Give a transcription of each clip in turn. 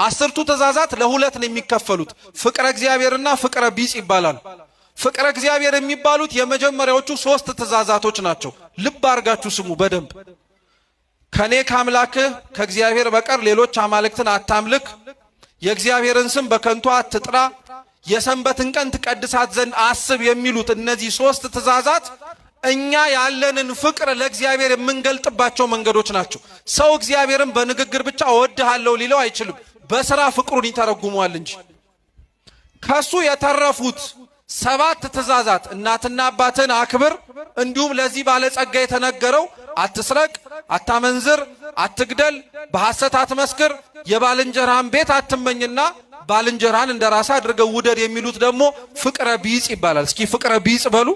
10ቱ ትእዛዛት ለሁለት ነው የሚከፈሉት ፍቅረ እግዚአብሔርና ፍቅረ ቢጽ ይባላል ፍቅረ እግዚአብሔር የሚባሉት የመጀመሪያዎቹ 3 ትእዛዛቶች ናቸው ልብ አርጋችሁ ስሙ በደንብ ከኔ ካምላክህ ከእግዚአብሔር በቀር ሌሎች አማልክትን አታምልክ የእግዚአብሔርን ስም በከንቱ አትጥራ የሰንበትን ቀን ትቀድሳት ዘንድ አስብ የሚሉት እነዚህ 3 ትእዛዛት እኛ ያለንን ፍቅር ለእግዚአብሔር የምንገልጥባቸው መንገዶች ናቸው ሰው እግዚአብሔርን በንግግር ብቻ እወድሃለሁ ሊለው አይችልም በስራ ፍቅሩን ይተረጉማል እንጂ ከሱ የተረፉት 7 ትእዛዛት እናትና አባትን አክብር እንዲሁም ለዚህ ባለጸጋ የተነገረው አትስረቅ አታመንዝር አትግደል በሐሰት አትመስክር የባልንጀራን ቤት አትመኝና ባልንጀራን እንደራስ አድርገው ውደድ የሚሉት ደግሞ ፍቅረ ቢጽ ይባላል እስኪ ፍቅረ ቢጽ በሉ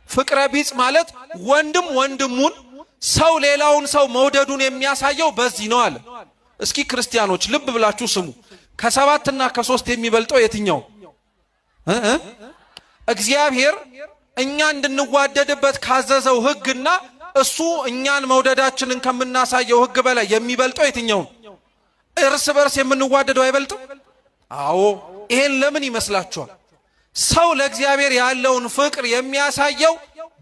ፍቅረ ቢጽ ማለት ወንድም ወንድሙን ሰው ሌላውን ሰው መውደዱን የሚያሳየው በዚህ ነው አለ እስኪ ክርስቲያኖች ልብ ብላችሁ ስሙ ከ7 እና ከ3 የሚበልጠው የትኛው እግዚአብሔር እኛ እንድንዋደድበት ካዘዘው ህግና እሱ እኛን መውደዳችንን ከምናሳየው ህግ በላይ የሚበልጠው የትኛው እርስ በርስ የምንዋደደው አይበልጥም አዎ ይሄን ለምን ይመስላችኋል ሰው ለእግዚአብሔር ያለውን ፍቅር የሚያሳየው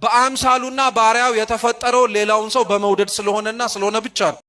በአምሳሉና ባሪያው የተፈጠረው ሌላውን ሰው በመውደድ ስለሆነና ስለሆነ ብቻ ነው